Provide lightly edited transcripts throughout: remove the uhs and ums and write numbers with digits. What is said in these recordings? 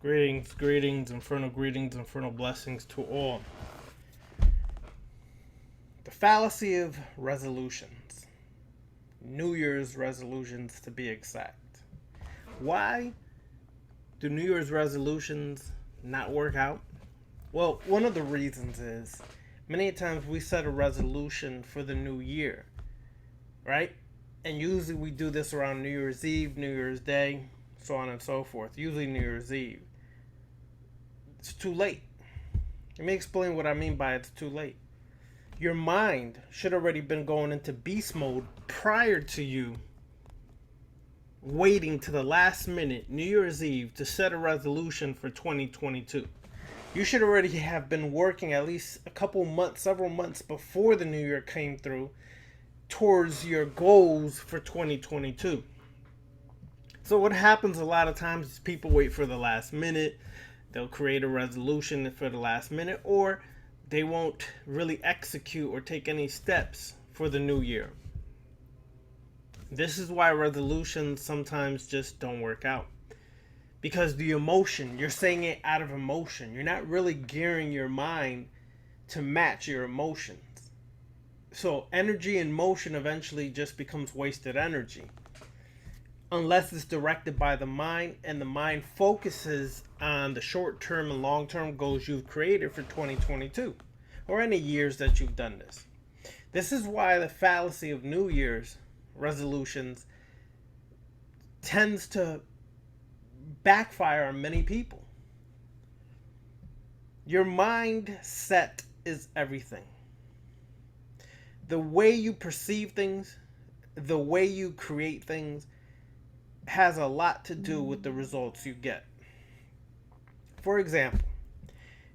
Greetings, infernal blessings to all. The fallacy of resolutions. New Year's resolutions to be exact. Why do New Year's resolutions not work out? Well, one of the reasons is many times we set a resolution for the new year, right? And usually we do this around New Year's Eve, New Year's Day, so on and so forth. Usually New Year's Eve. It's too late. Let me explain what I mean by it's too late. Your mind should already been going into beast mode prior to you waiting to the last minute, New Year's Eve, to set a resolution for 2022. You should already have been working at least a couple months, several months before the new year came through towards your goals for 2022. So what happens a lot of times is people wait for the last minute. They'll create a resolution for the last minute, or they won't really execute or take any steps for the new year. This is why resolutions sometimes just don't work out. Because the emotion, you're saying it out of emotion. You're not really gearing your mind to match your emotions. So energy and motion eventually just becomes wasted energy. Unless it's directed by the mind, and the mind focuses on the short-term and long-term goals you've created for 2022 or any years that you've done this. This is why the fallacy of New Year's resolutions tends to backfire on many people. Your mindset is everything. The way you perceive things, the way you create things, has a lot to do with the results you get. For example,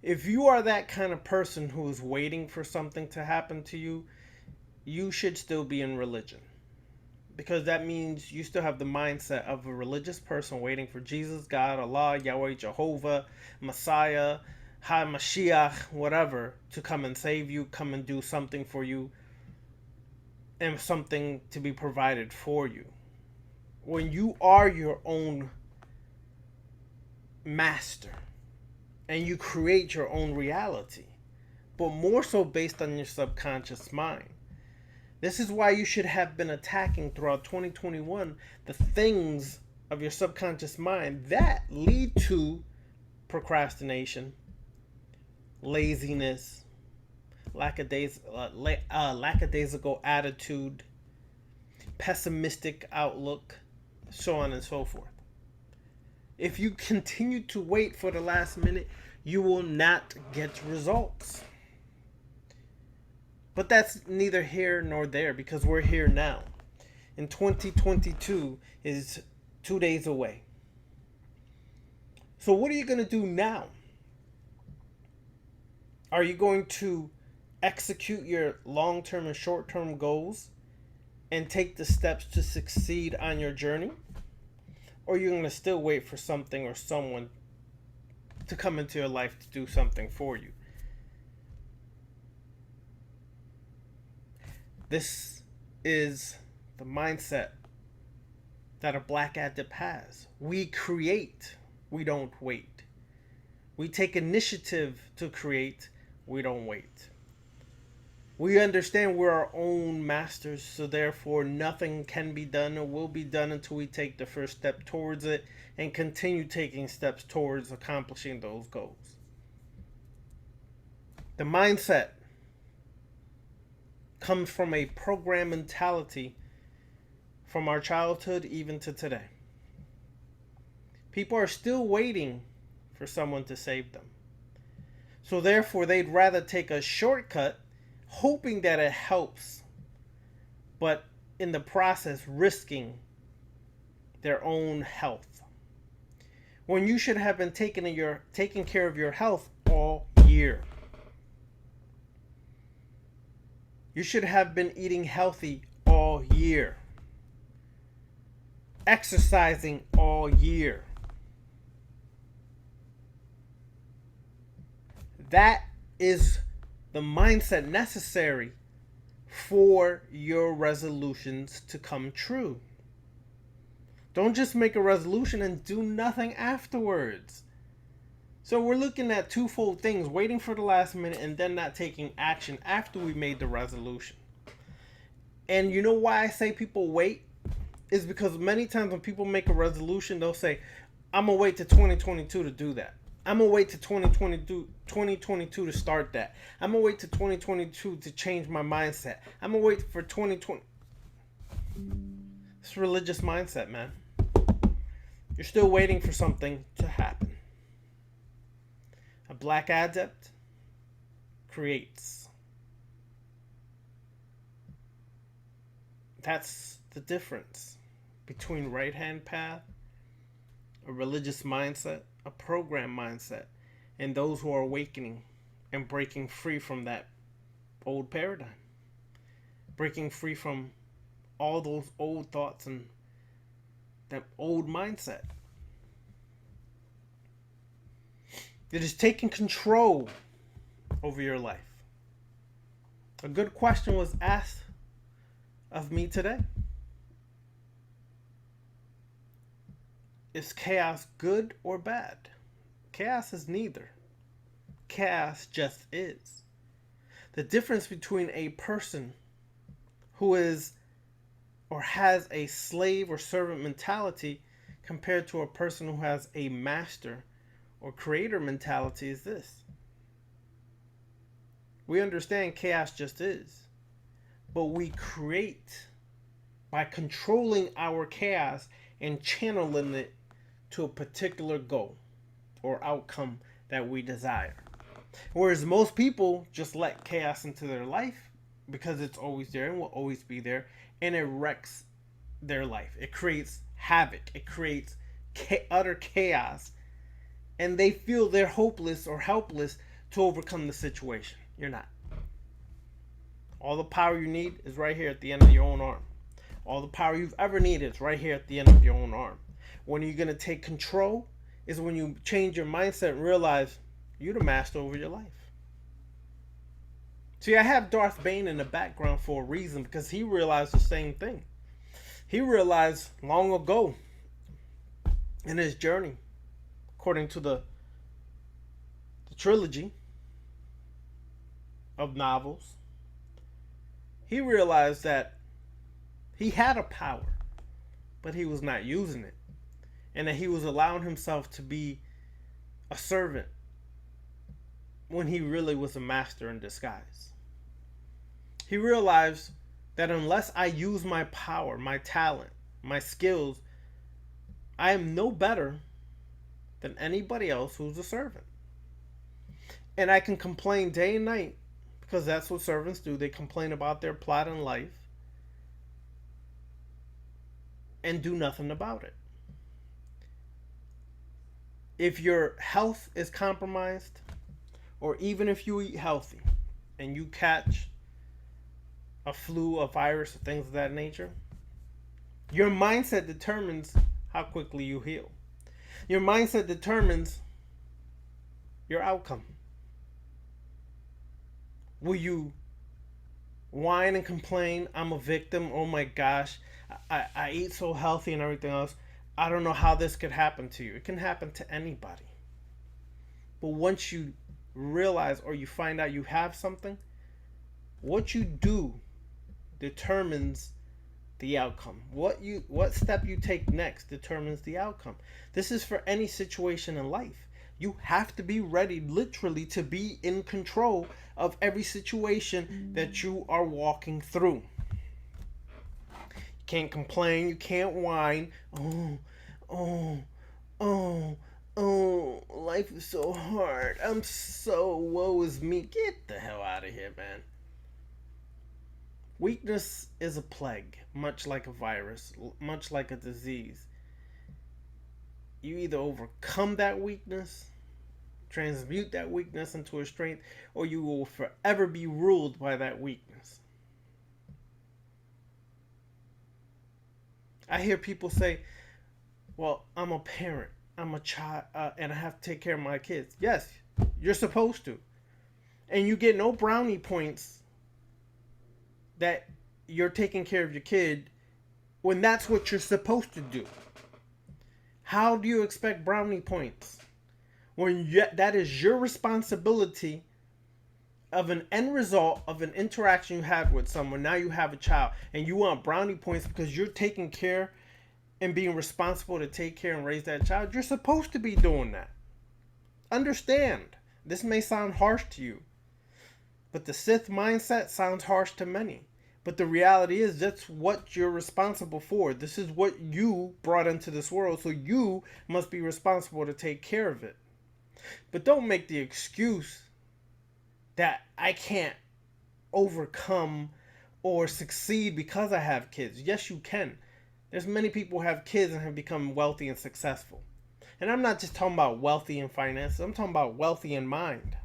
if you are that kind of person who is waiting for something to happen to you, you should still be in religion. Because that means you still have the mindset of a religious person waiting for Jesus, God, Allah, Yahweh, Jehovah, Messiah, Mashiach, whatever, to come and save you, come and do something for you, and something to be provided for you. When you are your own master and you create your own reality, but more so based on your subconscious mind. This is why you should have been attacking throughout 2021 the things of your subconscious mind that lead to procrastination, laziness, lackadaisical attitude, pessimistic outlook, so on and so forth. If you continue to wait for the last minute, you will not get results. But that's neither here nor there, because we're here now. And 2022 is 2 days away. So what are you going to do now? Are you going to execute your long-term and short-term goals and take the steps to succeed on your journey? Or are you going to still wait for something or someone to come into your life to do something for you? This is the mindset that a black addict has. We create, we don't wait. We take initiative to create, we don't wait. We understand we're our own masters, so therefore nothing can be done or will be done until we take the first step towards it and continue taking steps towards accomplishing those goals. The mindset comes from a program mentality from our childhood even to today. People are still waiting for someone to save them. So therefore they'd rather take a shortcut hoping that it helps, but in the process risking their own health. When you should have been taking care of your health all year. You should have been eating healthy all year. Exercising all year. That is the mindset necessary for your resolutions to come true. Don't just make a resolution and do nothing afterwards. So we're looking at twofold things: waiting for the last minute and then not taking action after we made the resolution. And you know why I say people wait? Is because many times when people make a resolution, they'll say, I'm going to wait to 2022 to do that. I'm going to wait to 2022 to start that. I'm going to wait to 2022 to change my mindset. I'm going to wait for 2020. It's religious mindset, man. You're still waiting for something to happen. A black adept creates. That's the difference between right hand path, a religious mindset, a program mindset, and those who are awakening and breaking free from that old paradigm. Breaking free from all those old thoughts and that old mindset. It is taking control over your life. A good question was asked of me today. Is chaos good or bad? Chaos is neither. Chaos just is. The difference between a person who is or has a slave or servant mentality compared to a person who has a master or creator mentality is this. We understand chaos just is, but we create by controlling our chaos and channeling it to a particular goal or outcome that we desire. Whereas most people just let chaos into their life because it's always there and will always be there, and it wrecks their life. It creates havoc. It creates utter chaos, and they feel they're hopeless or helpless to overcome the situation. You're not. All the power you need is right here at the end of your own arm. All the power you've ever needed is right here at the end of your own arm. When you're going to take control is when you change your mindset and realize you're the master over your life. See, I have Darth Bane in the background for a reason, because he realized the same thing. He realized long ago in his journey, according to the trilogy of novels, he realized that he had a power, but he was not using it. And that he was allowing himself to be a servant when he really was a master in disguise. He realized that unless I use my power, my talent, my skills, I am no better than anybody else who's a servant. And I can complain day and night, because that's what servants do. They complain about their plot in life and do nothing about it. If your health is compromised, or even if you eat healthy and you catch a flu, a virus, or things of that nature, your mindset determines how quickly you heal. Your mindset determines your outcome. Will you whine and complain, I'm a victim, oh my gosh, I eat so healthy and everything else, I don't know how this could happen to you. It can happen to anybody. But once you realize or you find out you have something, what you do determines the outcome. What step you take next determines the outcome. This is for any situation in life. You have to be ready, literally, to be in control of every situation that you are walking through. You can't complain, you can't whine. Oh, life is so hard. I'm so woe is me. Get the hell out of here, man. Weakness is a plague, much like a virus, much like a disease. You either overcome that weakness, transmute that weakness into a strength, or you will forever be ruled by that weakness. I hear people say, well, I'm a parent, I'm a child, and I have to take care of my kids. Yes, you're supposed to. And you get no brownie points that you're taking care of your kid when that's what you're supposed to do. How do you expect brownie points that is your responsibility of an end result of an interaction you had with someone. Now you have a child and you want brownie points because you're taking care and being responsible to take care and raise that child. You're supposed to be doing that. Understand, this may sound harsh to you, but the Sith mindset sounds harsh to many. But the reality is that's what you're responsible for. This is what you brought into this world, so you must be responsible to take care of it. But don't make the excuse that I can't overcome or succeed because I have kids. Yes, you can. There's many people who have kids and have become wealthy and successful. And I'm not just talking about wealthy in finances. I'm talking about wealthy in mind.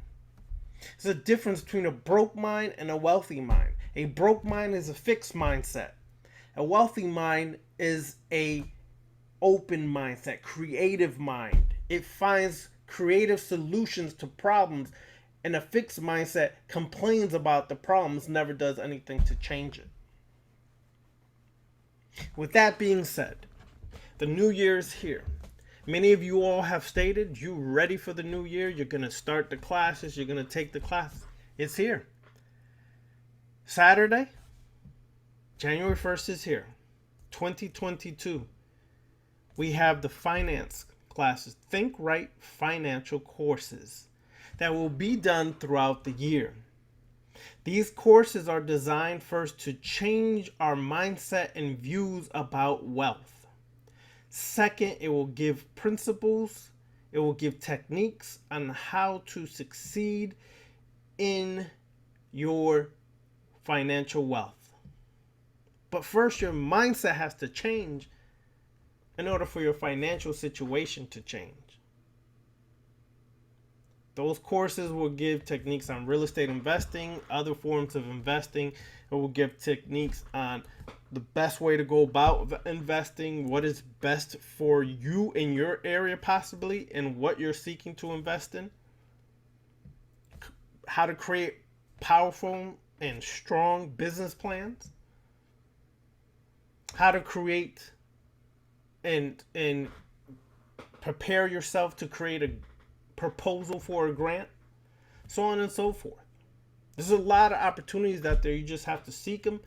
There's a difference between a broke mind and a wealthy mind. A broke mind is a fixed mindset. A wealthy mind is a open mindset, creative mind. It finds creative solutions to problems, and a fixed mindset complains about the problems, never does anything to change it. With that being said, the new year is here. Many of you all have stated you're ready for the new year. You're going to start the classes. You're going to take the classes. It's here. Saturday, January 1st is here. 2022. We have the finance classes. Think Right financial courses that will be done throughout the year. These courses are designed first to change our mindset and views about wealth. Second, it will give principles, it will give techniques on how to succeed in your financial wealth. But first, your mindset has to change in order for your financial situation to change. Those courses will give techniques on real estate investing, other forms of investing. It will give techniques on the best way to go about investing, what is best for you in your area possibly, and what you're seeking to invest in. How to create powerful and strong business plans. How to create and prepare yourself to create a proposal for a grant, so on and so forth. There's a lot of opportunities out there. You just have to seek them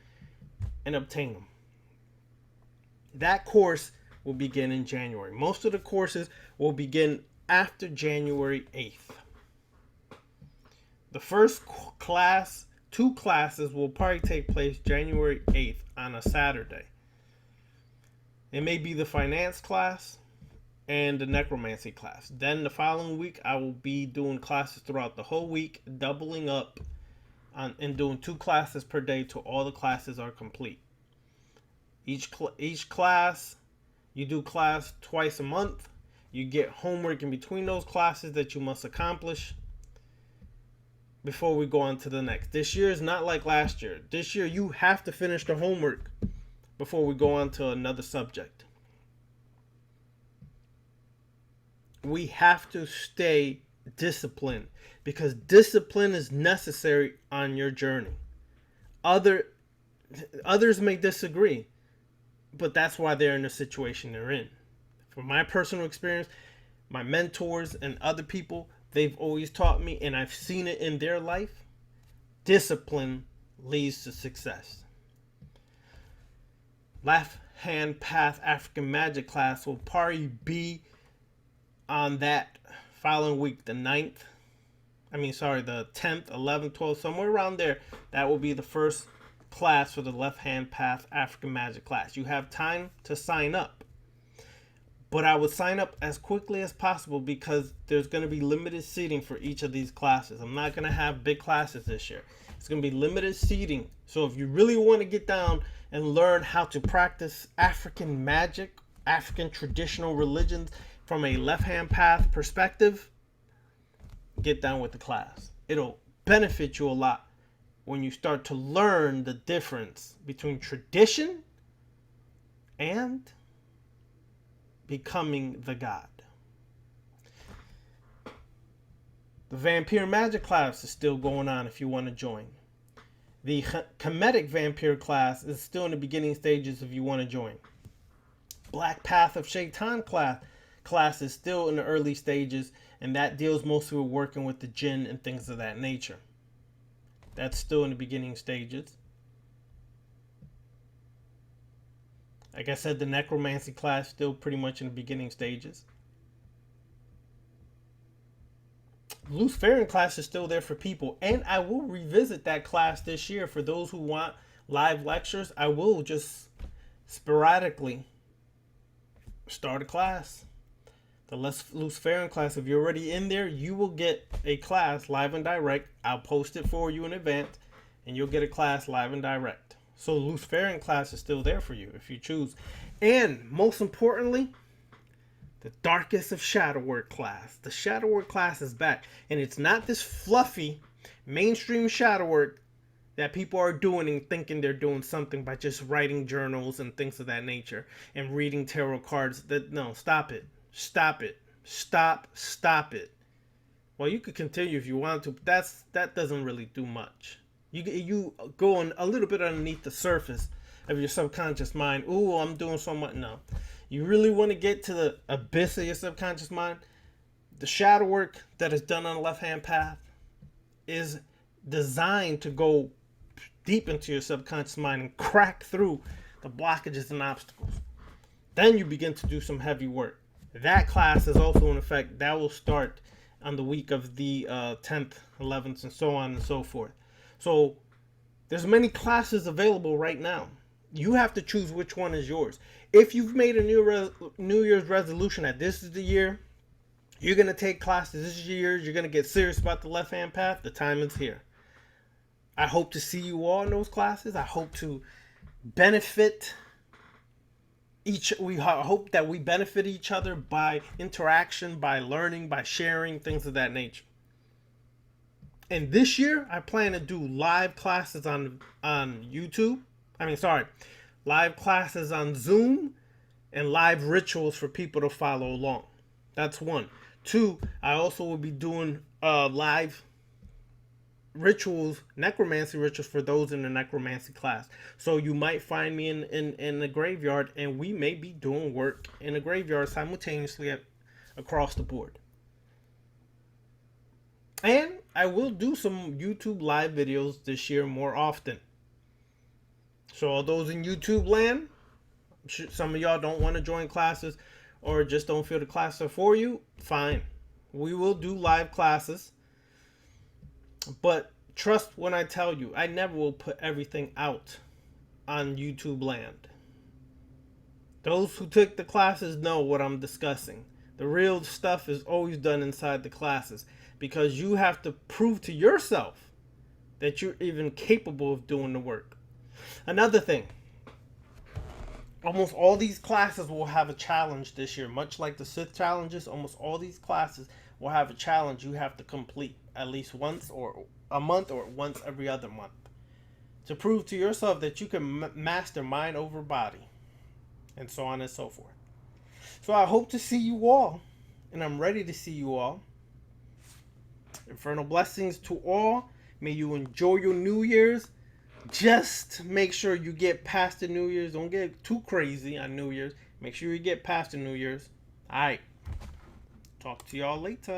and obtain them. That course will begin in January. Most of the courses will begin after January 8th. The first class, 2 classes will probably take place January 8th on a Saturday. It may be the finance class and the necromancy class. Then the following week, I will be doing classes throughout the whole week, doubling up and doing 2 classes per day till all the classes are complete. Each class, you do class twice a month. You get homework in between those classes that you must accomplish before we go on to the next. This year is not like last year. This year, you have to finish the homework before we go on to another subject. We have to stay disciplined because discipline is necessary on your journey. Others may disagree, but that's why they're in the situation they're in. From my personal experience, my mentors and other people, they've always taught me, and I've seen it in their life, discipline leads to success. Left Hand Path African Magic class will probably be on that following week, the 10th, 11th, 12th, somewhere around there. That will be the first class for the Left Hand Path African Magic class. You have time to sign up, but I would sign up as quickly as possible because there's going to be limited seating for each of these classes. I'm not going to have big classes this year. It's going to be limited seating. So if you really want to get down and learn how to practice African magic, African traditional religions from a left-hand path perspective, get down with the class. It'll benefit you a lot when you start to learn the difference between tradition and becoming the god. The Vampire Magic class is still going on if you want to join. The Comedic Vampire class is still in the beginning stages if you want to join. Black Path of Shaitan class class is still in the early stages, and that deals mostly with working with the jinn and things of that nature. That's still in the beginning stages. Like I said, the necromancy class still pretty much in the beginning stages. Luciferian class is still there for people, and I will revisit that class this year for those who want live lectures. I will just sporadically start a class. The Luciferian class, if you're already in there, you will get a class live and direct. I'll post it for you in advance, and you'll get a class live and direct. So the Luciferian class is still there for you if you choose. And most importantly, the Darkest of Shadow Work class. The Shadow Work class is back. And it's not this fluffy mainstream shadow work that people are doing and thinking they're doing something by just writing journals and things of that nature and reading tarot cards. No, stop it. Stop it. Stop it. Well, you could continue if you want to, but that doesn't really do much. You go on a little bit underneath the surface of your subconscious mind. Ooh, I'm doing so much. No. You really want to get to the abyss of your subconscious mind? The shadow work that is done on the left-hand path is designed to go deep into your subconscious mind and crack through the blockages and obstacles. Then you begin to do some heavy work. That class is also in effect. That will start on the week of the 10th, 11th, and so on and so forth. So there's many classes available right now. You have to choose which one is yours. If you've made a New Year's resolution that this is the year you're going to take classes, this is your year, you're going to get serious about the left-hand path, the time is here. I hope to see you all in those classes. I hope to benefit we hope that we benefit each other by interaction, by learning, by sharing, things of that nature. And this year, I plan to do live classes on YouTube. Live classes on Zoom and live rituals for people to follow along. That's one. Two, I also will be doing live rituals, necromancy rituals for those in the necromancy class. So you might find me in the graveyard, and we may be doing work in the graveyard simultaneously across the board. And I will do some YouTube live videos this year more often. So all those in YouTube land, some of y'all don't want to join classes or just don't feel the classes are for you, fine. We will do live classes. But trust when I tell you, I never will put everything out on YouTube land. Those who took the classes know what I'm discussing. The real stuff is always done inside the classes because you have to prove to yourself that you're even capable of doing the work. Another thing, almost all these classes will have a challenge this year. Much like the Sith challenges, almost all these classes will have a challenge you have to complete at least once or a month or once every other month to prove to yourself that you can master mind over body and so on and so forth. So I hope to see you all, and I'm ready to see you all. Infernal blessings to all. May you enjoy your New Year's. Just make sure you get past the New Year's. Don't get too crazy on New Year's. Make sure you get past the New Year's. All right. Talk to y'all later.